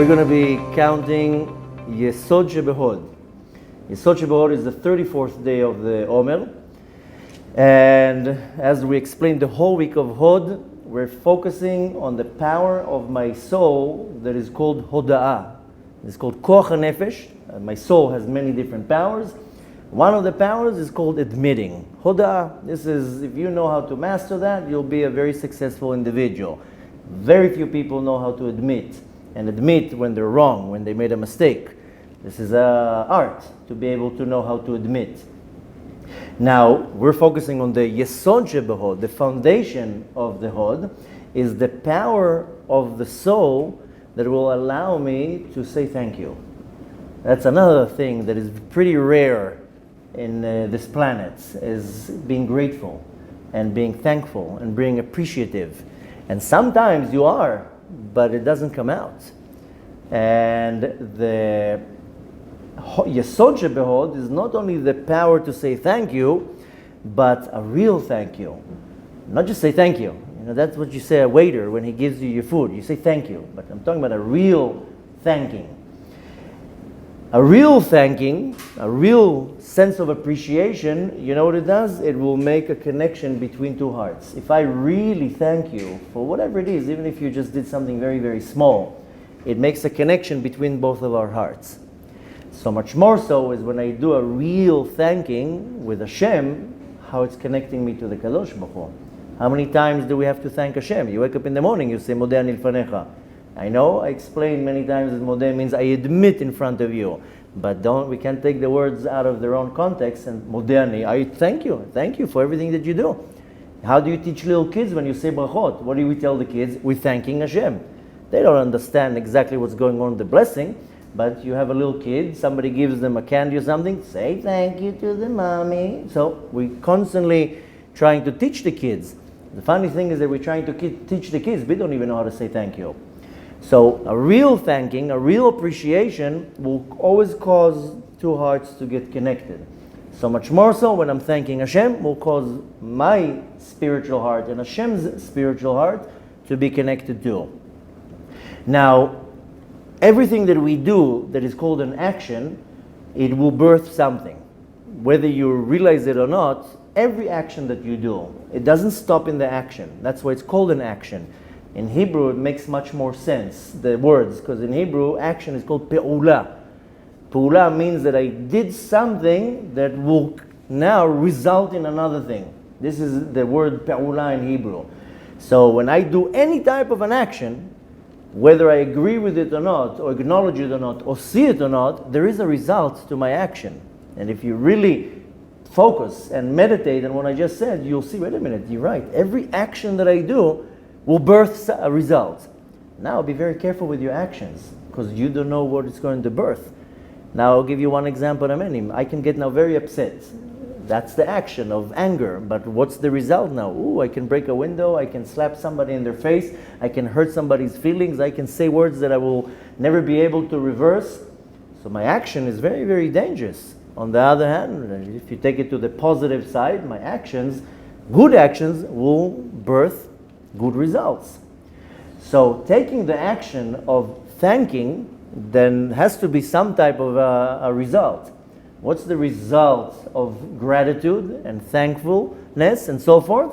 we're going to be counting Yesod of Hod. Yesod of Hod is the 34th day of the Omer. And as we explained the whole week of Hod, we're focusing on the power of my soul that is called Hoda'ah. It's called Koach HaNefesh. My soul has many different powers. One of the powers is called admitting. Hoda'ah, this is, if you know how to master that, you'll be a very successful individual. Very few people know how to admit when they're wrong, when they made a mistake. This is an art to be able to know how to admit. Now, we're focusing on the Yesod of Hod. The foundation of the Hod is the power of the soul that will allow me to say thank you. That's another thing that is pretty rare in this planet, is being grateful and being thankful and being appreciative. And sometimes you are, but it doesn't come out. And the Yesod of Hod is not only the power to say thank you, but a real thank you. Not just say thank you. You know, that's what you say a waiter when he gives you your food. You say thank you. But I'm talking about a real thanking. A real thanking, a real sense of appreciation, you know what it does? It will make a connection between two hearts. If I really thank you for whatever it is, even if you just did something very, very small, it makes a connection between both of our hearts. So much more so is when I do a real thanking with Hashem, how it's connecting me to the Kadosh Baruch Hu. How many times do we have to thank Hashem? You wake up in the morning, you say, Modeh ani lefanecha. I know, I explained many times that Modeh means I admit in front of you. But we can't take the words out of their own context and Modeh ani, I thank you for everything that you do. How do you teach little kids when you say brachot? What do we tell the kids? We're thanking Hashem. They don't understand exactly what's going on with the blessing, but you have a little kid, somebody gives them a candy or something, say thank you to the mommy. So we're constantly trying to teach the kids. The funny thing is that we're trying to teach the kids, we don't even know how to say thank you. So a real thanking, a real appreciation will always cause two hearts to get connected. So much more so when I'm thanking Hashem will cause my spiritual heart and Hashem's spiritual heart to be connected too. Now, everything that we do that is called an action, it will birth something. Whether you realize it or not, every action that you do, it doesn't stop in the action. That's why it's called an action. In Hebrew, it makes much more sense, the words, because in Hebrew, action is called pe'ula. Pe'ula means that I did something that will now result in another thing. This is the word pe'ula in Hebrew. So when I do any type of an action, whether I agree with it or not, or acknowledge it or not, or see it or not, there is a result to my action. And if you really focus and meditate on what I just said, you'll see, wait a minute, you're right. Every action that I do will birth a result. Now be very careful with your actions, because you don't know what it's going to birth. Now I'll give you one example of many. I can get now very upset. That's the action of anger. But what's the result now? Ooh, I can break a window, I can slap somebody in their face, I can hurt somebody's feelings, I can say words that I will never be able to reverse. So my action is very, very dangerous. On the other hand, if you take it to the positive side, my actions, good actions, will birth good results. So taking the action of thanking, then has to be some type of a result. What's the result of gratitude and thankfulness and so forth?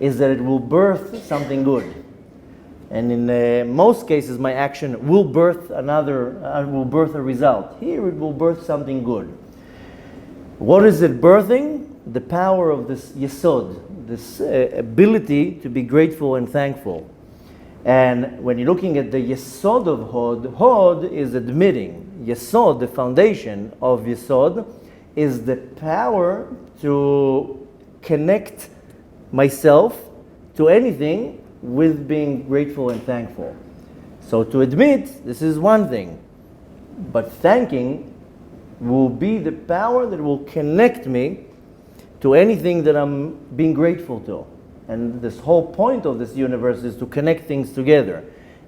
Is that it will birth something good. And in most cases, my action will birth a result. Here it will birth something good. What is it birthing? The power of this Yesod, this ability to be grateful and thankful. And when you're looking at the Yesod of Hod, Hod is admitting. Yesod, the foundation of Yesod, is the power to connect myself to anything with being grateful and thankful. So to admit, this is one thing. But thanking will be the power that will connect me to anything that I'm being grateful to. And this whole point of this universe is to connect things together.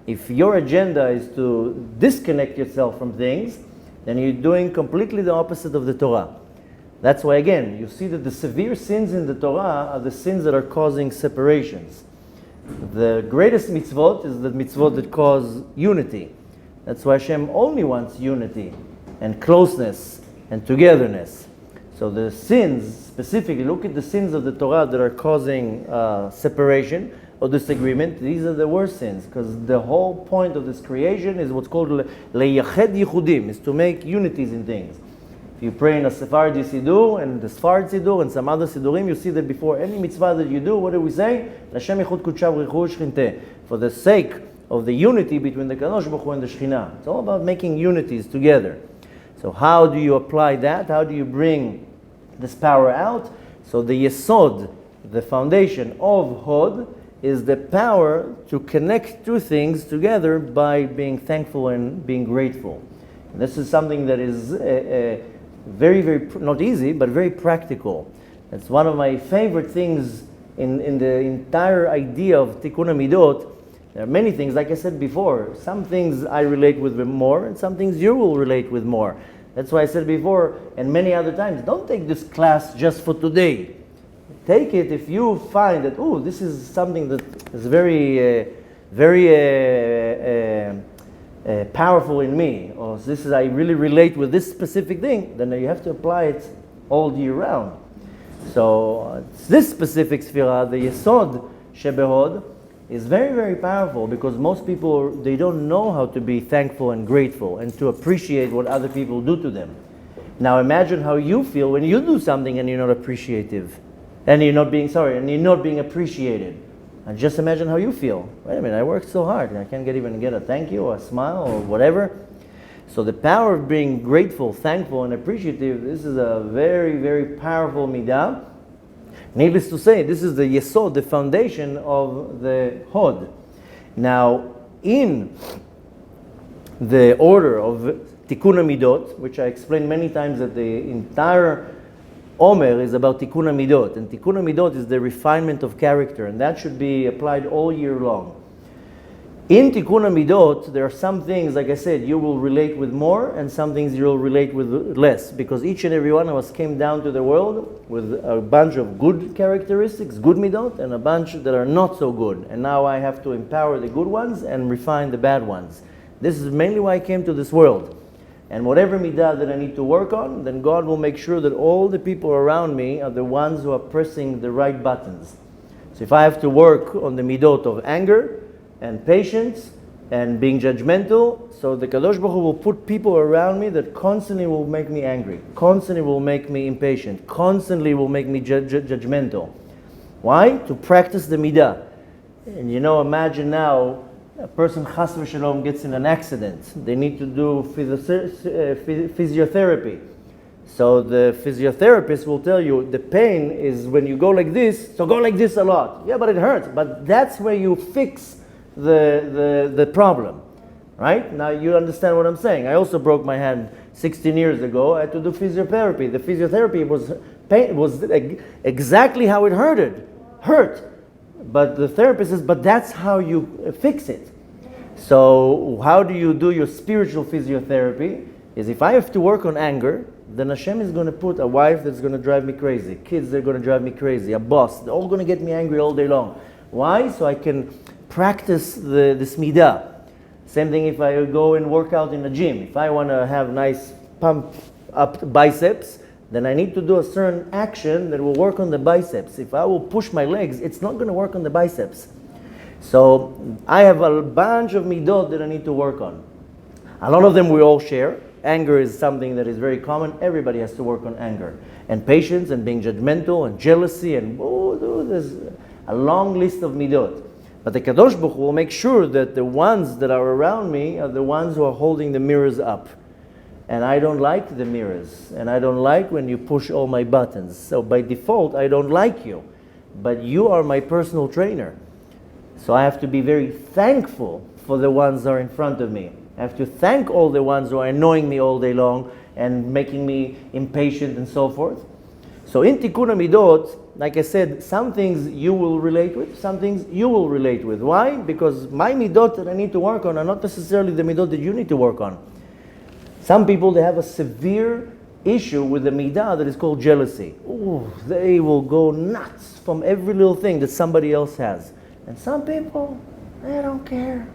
If your agenda is to disconnect yourself from things, then you're doing completely the opposite of the Torah. That's why, again, you see that the severe sins in the Torah are the sins that are causing separations. The greatest mitzvot is the mitzvot that cause unity. That's why Hashem only wants unity and closeness and togetherness. So the sins, specifically, look at the sins of the Torah that are causing separation or disagreement. These are the worst sins, because the whole point of this creation is what's called leyached yichudim, is to make unities in things. If you pray in a Sephardi Siddur and the Sfard Siddur and some other Siddurim, you see that before any mitzvah that you do, what do we say? L'Hashem echad kudshav v'richu shchinteh. For the sake of the unity between the Kadosh Baruch Hu and the Shekhinah. It's all about making unities together. So how do you apply that? How do you bring this power out? So the Yesod, the foundation of Hod, is the power to connect two things together by being thankful and being grateful. And this is something that is very, very, not easy, but very practical. It's one of my favorite things in the entire idea of Tikkun HaMidot. There are many things, like I said before, some things I relate with more, and some things you will relate with more. That's why I said before, and many other times, don't take this class just for today. Take it if you find that, oh, this is something that is very powerful in me, or this is, I really relate with this specific thing, then you have to apply it all year round. So this specific sphira, the Yesod Shebehod, is very, very powerful, because most people, they don't know how to be thankful and grateful and to appreciate what other people do to them. Now imagine how you feel when you do something and you're not appreciative, and you're not being appreciated. And just imagine how you feel. Wait a minute, I worked so hard and I can't even get a thank you or a smile or whatever. So the power of being grateful, thankful, and appreciative, this is a very, very powerful midah. Needless to say, this is the Yesod, the foundation of the Hod. Now, in the order of Tikkun HaMidot, which I explained many times, that the entire Omer is about Tikkun HaMidot, and Tikkun HaMidot is the refinement of character, and that should be applied all year long. In Tikkun HaMidot, there are some things, like I said, you will relate with more, and some things you will relate with less, because each and every one of us came down to the world with a bunch of good characteristics, good midot, and a bunch that are not so good. And now I have to empower the good ones and refine the bad ones. This is mainly why I came to this world. And whatever midah that I need to work on, then God will make sure that all the people around me are the ones who are pressing the right buttons. So if I have to work on the midot of anger and patience and being judgmental, so the Kadosh Baruch Hu will put people around me that constantly will make me angry, constantly will make me impatient, constantly will make me judgmental. Why? To practice the midah. And imagine now, a person chas v'shalom gets in an accident. They need to do physiotherapy. So the physiotherapist will tell you the pain is when you go like this, so go like this a lot. Yeah, but it hurts. But that's where you fix the problem, right? Now you understand what I'm saying. I also broke my hand 16 years ago. I had to do physiotherapy. The physiotherapy was exactly how it hurt. But the therapist says, but that's how you fix it. So how do you do your spiritual physiotherapy? Is if I have to work on anger, then Hashem is going to put a wife that's going to drive me crazy, kids that are going to drive me crazy, a boss, they're all going to get me angry all day long. Why? So I can practice this midah. Same thing if I go and work out in a gym. If I want to have nice pump up biceps, then I need to do a certain action that will work on the biceps. If I will push my legs, it's not going to work on the biceps. So I have a bunch of midot that I need to work on. A lot of them we all share. Anger is something that is very common. Everybody has to work on anger. And patience and being judgmental and jealousy and there's a long list of midot. But the Kadosh Baruch Hu will make sure that the ones that are around me are the ones who are holding the mirrors up. And I don't like the mirrors. And I don't like when you push all my buttons. So by default, I don't like you. But you are my personal trainer. So I have to be very thankful for the ones that are in front of me. I have to thank all the ones who are annoying me all day long and making me impatient and so forth. So in Tikkun HaMidot, like I said, some things you will relate with, some things you will relate with. Why? Because my midot that I need to work on are not necessarily the midot that you need to work on. Some people, they have a severe issue with the midah that is called jealousy. Ooh, they will go nuts from every little thing that somebody else has. And some people, they don't care.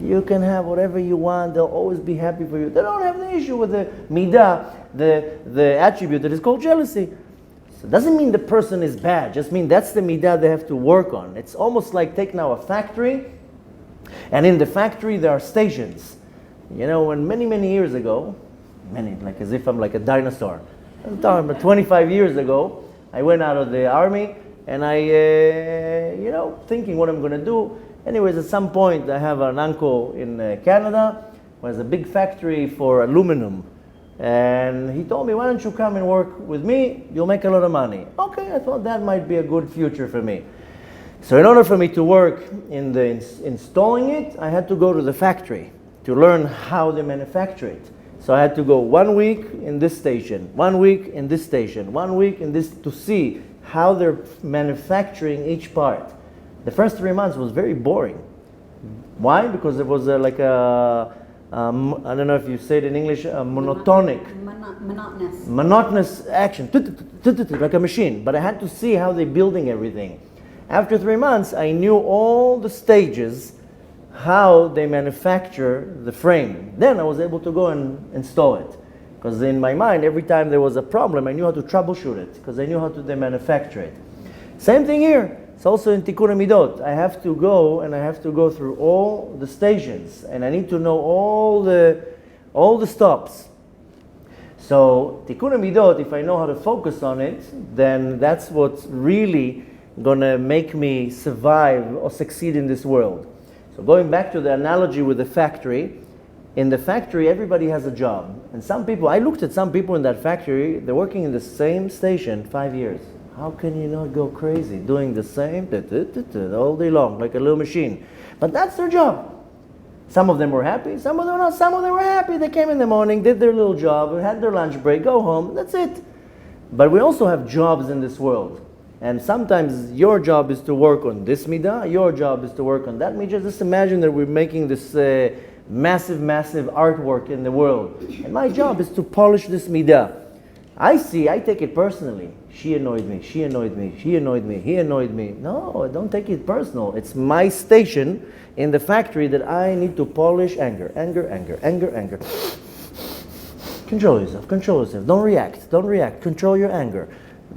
You can have whatever you want. They'll always be happy for you. They don't have the issue with the midah, the attribute that is called jealousy. So it doesn't mean the person is bad. Just mean that's the midah they have to work on. It's almost like take now a factory, and in the factory there are stations. You know, when many years ago, like as if I'm like a dinosaur. I'm talking about 25 years ago, I went out of the army, and I, thinking what I'm going to do. Anyways, at some point, I have an uncle in Canada who has a big factory for aluminum. And he told me, why don't you come and work with me? You'll make a lot of money. Okay, I thought that might be a good future for me. So in order for me to work in the installing it, I had to go to the factory to learn how they manufacture it. So I had to go 1 week in this station, 1 week in this station, 1 week in this, to see how they're manufacturing each part. The first 3 months was very boring. Why? Because it was I don't know if you say it in English, monotonous action, like a machine. But I had to see how they're building everything. After 3 months, I knew all the stages, how they manufacture the frame. Then I was able to go and install it. Because in my mind, every time there was a problem, I knew how to troubleshoot it, because I knew how to manufacture it. Same thing here. It's also in Tikkun Midot. I have to go and I have to go through all the stations, and I need to know all the stops. So Tikkun Midot, if I know how to focus on it, then that's what's really gonna make me survive or succeed in this world. So going back to the analogy with the factory, in the factory everybody has a job. And some people, I looked at some people in that factory, they're working in the same station 5 years. How can you not go crazy doing the same all day long, like a little machine? But that's their job. Some of them were happy, some of them not. Some of them were happy. They came in the morning, did their little job, had their lunch break, go home, that's it. But we also have jobs in this world. And sometimes your job is to work on this midah, your job is to work on that midah. Just imagine that we're making this massive artwork in the world. And my job is to polish this midah. I take it personally. She annoyed me, she annoyed me, he annoyed me, he annoyed me. No, don't take it personal. It's my station in the factory that I need to polish anger. Control yourself. Don't react. Control your anger,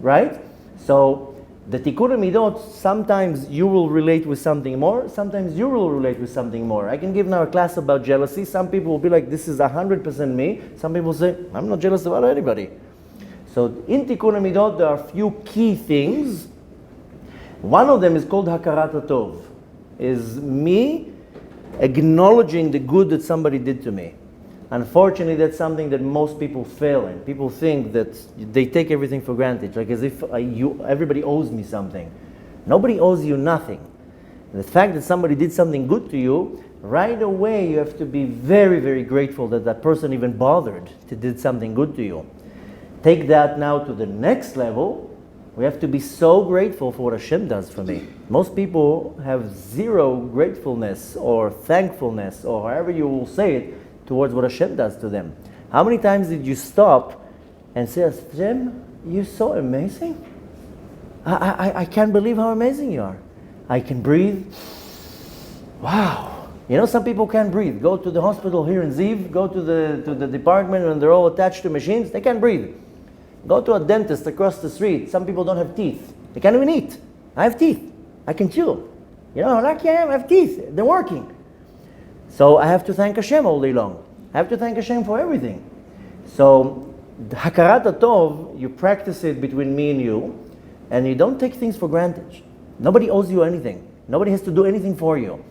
right? So the Tikkun Midot, sometimes you will relate with something more, sometimes you will relate with something more. I can give now a class about jealousy. Some people will be like, this is 100% me. Some people say, I'm not jealous about anybody. So in Tikkun Midot, there are a few key things. One of them is called Hakarat Hatov, is me acknowledging the good that somebody did to me. Unfortunately, that's something that most people fail in. People think that they take everything for granted, like as if everybody owes me something. Nobody owes you nothing. The fact that somebody did something good to you, right away you have to be very grateful that that person even bothered to did something good to you. Take that now to the next level. We have to be so grateful for what Hashem does for me. Most people have zero gratefulness or thankfulness, or however you will say it, towards what Hashem does to them. How many times did you stop and say, Hashem, you're so amazing? I can't believe how amazing you are. I can breathe. Wow. You know, some people can't breathe. Go to the hospital here in Ziv, go to the department when they're all attached to machines, they can't breathe. Go to a dentist across the street. Some people don't have teeth. They can't even eat. I have teeth. I can chew. You know how lucky I am? I have teeth. They're working. So I have to thank Hashem all day long. I have to thank Hashem for everything. So the Hakarat Hatov, you practice it between me and you don't take things for granted. Nobody owes you anything. Nobody has to do anything for you.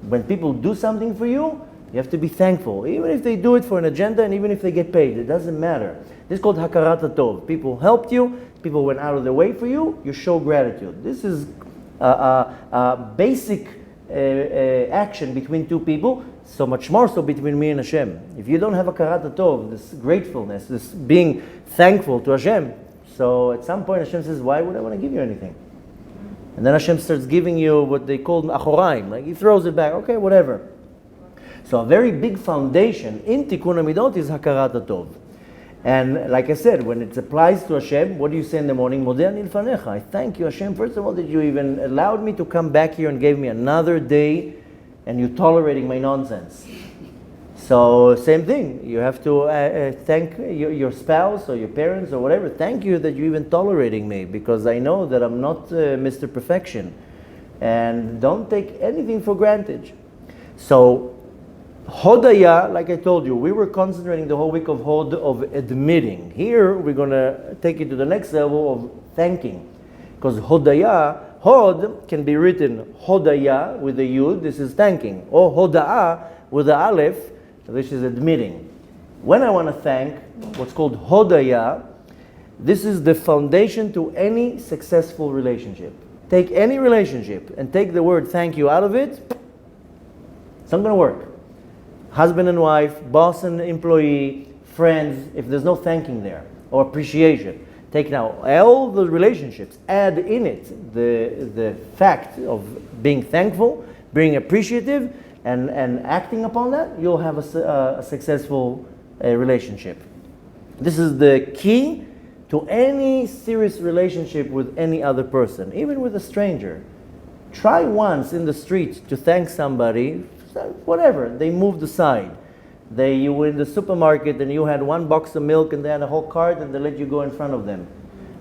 When people do something for you, you have to be thankful. Even if they do it for an agenda and even if they get paid, it doesn't matter. This is called Hakarat Hatov. People helped you, people went out of their way for you, you show gratitude. This is a basic action between two people, so much more so between me and Hashem. If you don't have Hakarat Hatov, this gratefulness, this being thankful to Hashem, so at some point Hashem says, why would I want to give you anything? And then Hashem starts giving you what they call achoraim, like he throws it back, okay, whatever. So a very big foundation in Tikkun Midot is Hakarat Hatov. And like I said, when it applies to Hashem, what do you say in the morning? Modeh ani lefanecha. I thank you, Hashem, first of all, that you even allowed me to come back here and gave me another day and you're tolerating my nonsense. So same thing, you have to thank your spouse or your parents or whatever. Thank you that you're even tolerating me, because I know that I'm not Mr. Perfection. And don't take anything for granted. So Hodaya, like I told you, we were concentrating the whole week of Hod of admitting. Here we're going to take it to the next level of thanking. Because Hodaya, Hod can be written Hodaya with a Yud, this is thanking. Or Hoda'a with the Aleph, this is admitting. When I want to thank, what's called Hodaya, this is the foundation to any successful relationship. Take any relationship and take the word thank you out of it, it's not going to work. Husband and wife, boss and employee, friends, if there's no thanking there or appreciation. Take now all the relationships, add in it the fact of being thankful, being appreciative, and acting upon that, you'll have a successful relationship. This is the key to any serious relationship with any other person, even with a stranger. Try once in the street to thank somebody, whatever, they moved aside. You were in the supermarket and you had one box of milk and they had a whole cart and they let you go in front of them.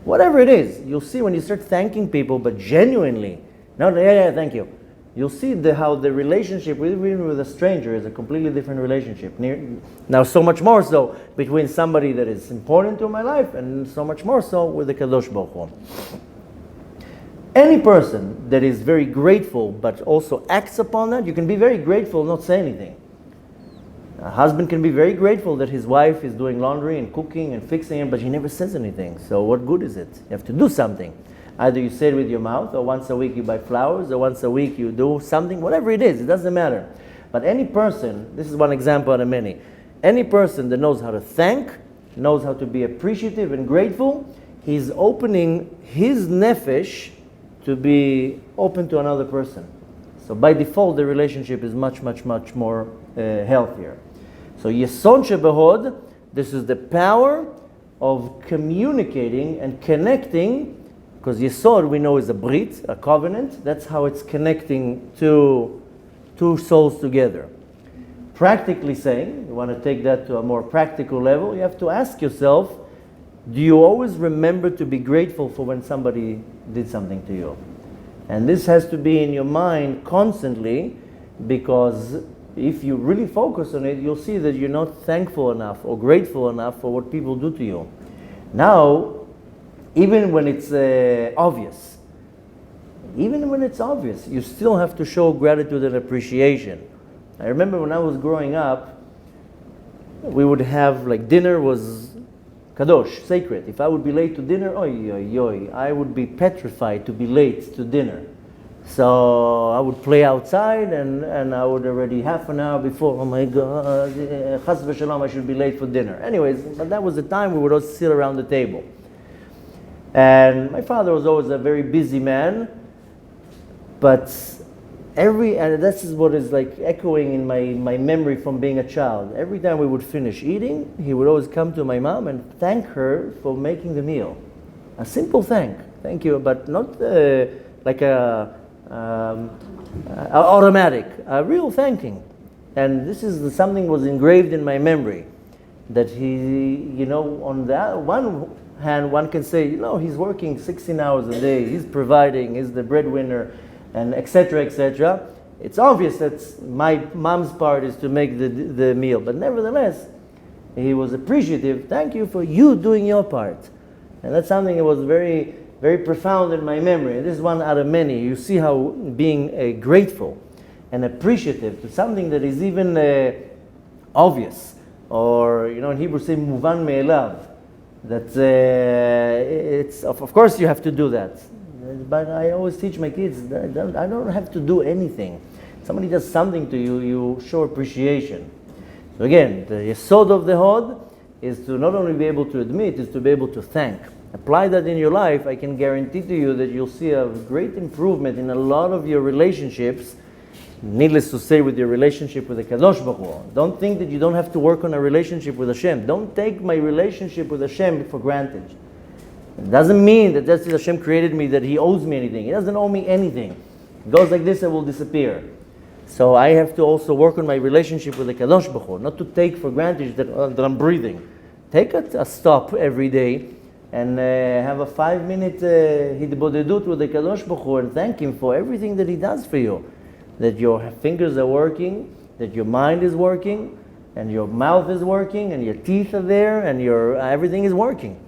Whatever it is, you'll see when you start thanking people, but genuinely, thank you. You'll see how the relationship, even with a stranger, is a completely different relationship. Now, so much more so between somebody that is important to my life and so much more so with the Kadosh Baruch Hu. Any person that is very grateful but also acts upon that, you can be very grateful and not say anything. A husband can be very grateful that his wife is doing laundry and cooking and fixing it, but he never says anything. So what good is it? You have to do something. Either you say it with your mouth, or once a week you buy flowers, or once a week you do something, whatever it is, it doesn't matter. But any person, this is one example out of many, any person that knows how to thank, knows how to be appreciative and grateful, he's opening his nefesh to be open to another person. So by default, the relationship is much, much, much more healthier. So Yesod of Hod, this is the power of communicating and connecting, because Yesod we know is a brit, a covenant. That's how it's connecting two souls together. Practically saying, you want to take that to a more practical level, you have to ask yourself, do you always remember to be grateful for when somebody did something to you? And this has to be in your mind constantly, because if you really focus on it, you'll see that you're not thankful enough or grateful enough for what people do to you. Now, even when it's obvious, you still have to show gratitude and appreciation. I remember when I was growing up, we would have, dinner was kadosh, sacred. If I would be late to dinner, I would be petrified to be late to dinner. So I would play outside and I would already half an hour before, oh my God, chas v'shalom, I should be late for dinner. Anyways, but that was the time we would all sit around the table. And my father was always a very busy man, but and this is what is echoing in my memory from being a child. Every time we would finish eating, he would always come to my mom and thank her for making the meal. A simple thank you, but not like automatic, a real thanking. And this is something was engraved in my memory, that he, on that one hand, one can say, he's working 16 hours a day, he's providing, he's the breadwinner, and etc., etc. It's obvious that my mom's part is to make the meal, but nevertheless, he was appreciative. Thank you for you doing your part. And that's something that was very, very profound in my memory. And this is one out of many. You see how being grateful and appreciative to something that is even obvious, or, in Hebrew say, muvan me'elav, that it's of course you have to do that, but I always teach my kids that I don't have to do anything. Somebody does something to you, you show appreciation. So again, the Yesod of the Hod is to not only be able to admit, is to be able to thank. Apply that in your life, I can guarantee to you that you'll see a great improvement in a lot of your relationships. Needless to say, with your relationship with the Kadosh Baruch Hu. Don't think that you don't have to work on a relationship with Hashem. Don't take my relationship with Hashem for granted. It doesn't mean that that's Hashem created me, that He owes me anything. He doesn't owe me anything. It goes like this, it will disappear. So I have to also work on my relationship with the Kadosh Baruch Hu, not to take for granted that I'm breathing. Take a stop every day and have a 5-minute hitbodedut with the Kadosh Baruch Hu and thank Him for everything that He does for you. That your fingers are working, that your mind is working, and your mouth is working, and your teeth are there, and everything is working.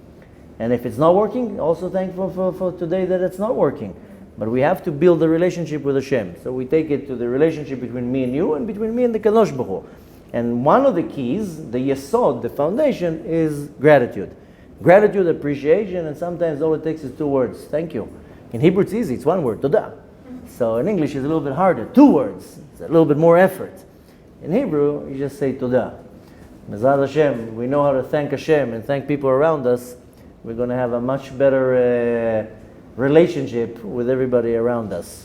And if it's not working, also thankful for today that it's not working. But we have to build a relationship with Hashem. So we take it to the relationship between me and you, and between me and the Kadosh Baruch Hu. And one of the keys, the Yesod, the foundation, is gratitude. Gratitude, appreciation, and sometimes all it takes is 2 words. Thank you. In Hebrew it's easy, it's 1 word, Todah. So in English it's a little bit harder, 2 words. It's a little bit more effort. In Hebrew, you just say Todah. Mezad Hashem, we know how to thank Hashem and thank people around us. We're going to have a much better relationship with everybody around us.